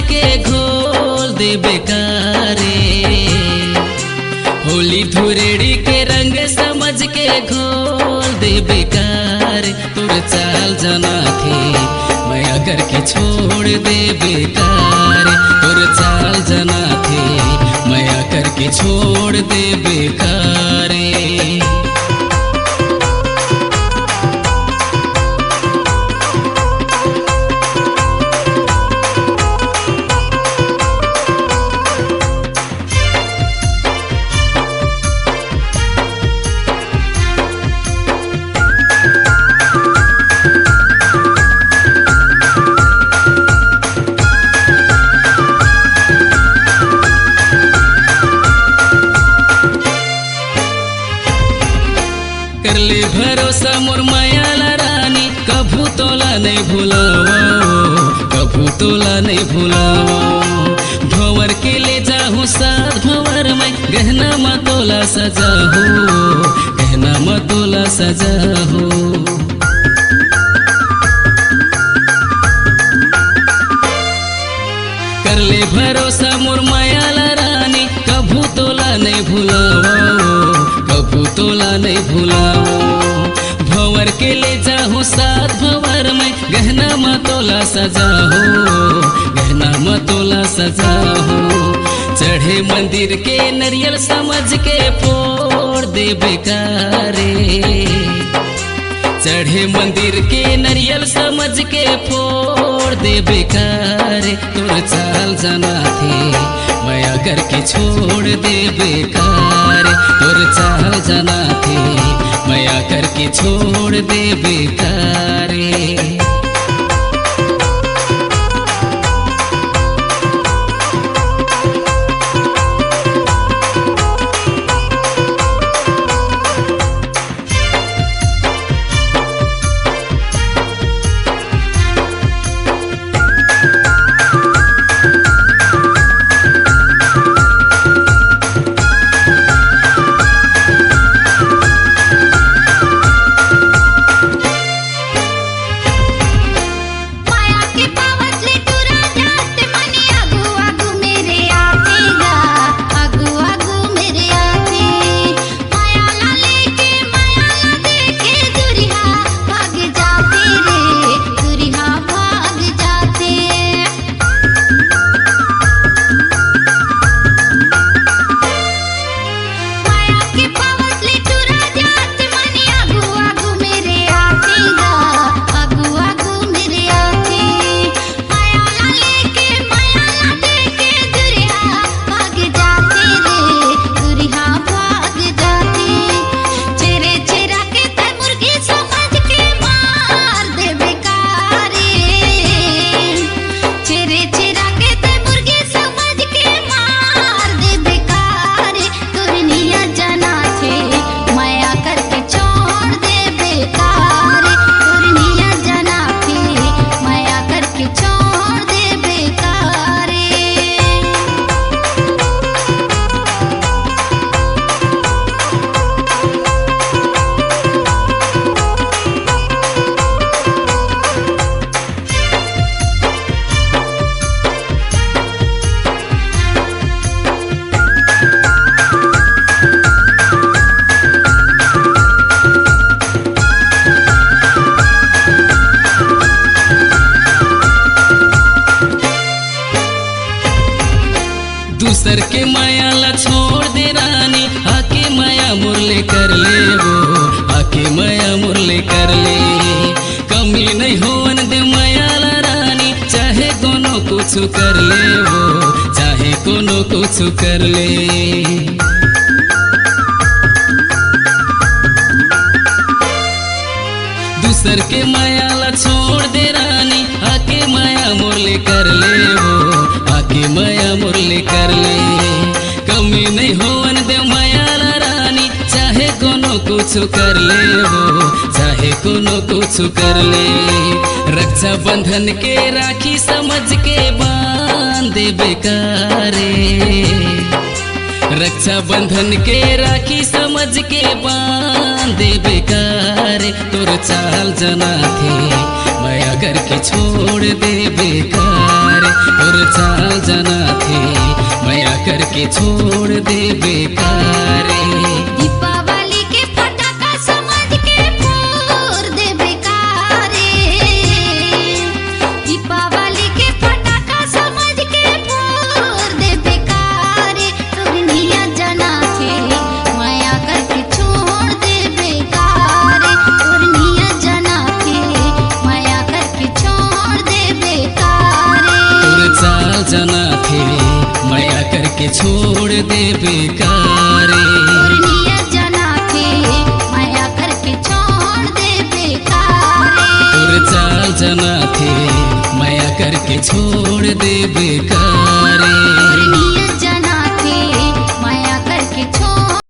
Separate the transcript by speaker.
Speaker 1: के घोल दे बेकारे। होली धुरेड़ी के रंग समझ के घोल दे बेकारे। तोर चाल जना थे मैं अगर के छोड़ दे बेकारे। तोर चाल जना थे मैं अगर के छोड़ दे बेकारे। करले भरोसा मोर मायाला रानी, कभू तोला नहीं भुलाओ, कभू तोला नहीं भुलाओ। भंवर के ले जाहूँ साथ भंवर में, गहना मा तोला सजाहू, गहना मा तोला सजाहू। करले भरोसा मोर मायाला रानी, कभू तोला नहीं भुलाओ, कभू तोला नहीं भुलाओ। भंवर के ले जाहूँ साथ भंवर में, गहना मा तोला सजाहू, गहना मा तोला सजाहू। चढ़े मंदिर के नरियल समझ के फोड़ दे बेकारे। चढ़े मंदिर के नरियल समझ के फोड़ दे बेकारे। तोर चाल जना थे मैं अगर के छोड़ दे बेकारे। तोर चाल जना थे मैं अगर के छोड़ दे बेकारे। दूसर के माया ला छोड़ दे रानी, आके माया मुरले कर ले वो, आके माया मुरले कर ले। कमी नहीं होवन दे माया ला रानी, चाहे कोनो कुछ कर ले वो, चाहे कोनो कुछ कर ले। दूसर के माया ला छोड़ दे रानी, आके माया मुरले कर ले वो, आके माया मुरली कर ले। कमी नहीं होवन दे माया ला रानी, चाहे कोनो कुछ कर ले वो, चाहे कोनो कुछ कर ले। रक्षा बंधन के राखी समझ के बांध दे बेकारे। रक्षा बंधन के राखी समझ के बांध दे बेकारे। तोर चाल जना थे माया करके छोड़ दे बेकार और चाल जाना थे माया करके छोड़ दे बेकार।
Speaker 2: दीपावली के पटाखा समझ के फोड़ दे बेकार। दीपावली के पटाखा समझ के फोड़ दे बेकार। तोरनिया जना थे माया करके छोड़ दे बेकार। तोरनिया जना थे माया करके छोड़ दे बेकार।
Speaker 1: तोर चाल जाना थे माया करके छोड़ दे बेकार।
Speaker 2: तोरनिया जना थे माया करके छोड़ दे बेकार।
Speaker 1: तोर चाल जाना थे माया करके छोड़ दे बेकार।